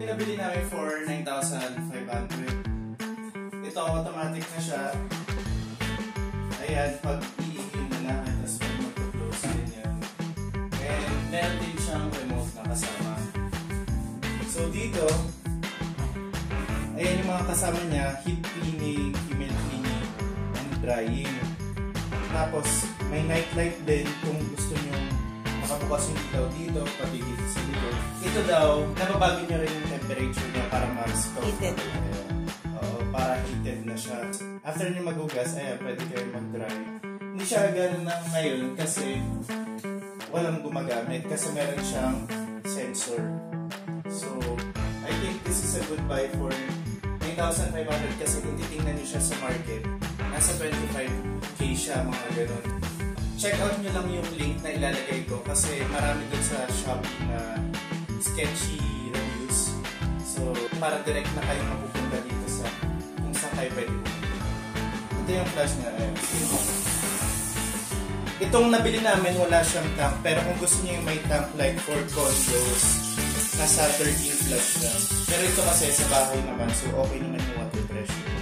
Pinabili namin for 9,500. Ito, automatic na siya. Ayan, pag i-in na natin, tapos pag mag-close din yan. And meron din siyang remote na kasama. So dito, ayan yung mga kasama niya, heat cleaning, female cleaning, and drying. Tapos, may night light din kung gusto nyo makabukas yung ilaw dito, pati dito sa dito. Ito daw, nababago nyo rin yung temperature niya para mag-stop. Heated. Oo, para heated na siya. After nyo magugas, ayan, pwede kayo mag-dry. Hindi siya gano'n na ngayon kasi walang gumagamit kasi meron siyang sensor. So, I think this is a good buy for 9,500 kasi kung titingnan nyo siya sa market, nasa 25k siya, mga gano'n. Check out nyo lang yung link na ilalagay ko kasi marami dun sa Shopee na sketchy reviews. So, para direct na kayo mapupunta dito sa kung saan kayo pwede pupunta. Ito yung flash niya. Itong nabili namin, wala siyang tank. Pero kung gusto niyo yung may tank like for condos, nasa 13 plus siya. Pero ito kasi sa bahay naman, so okay naman yung water pressure.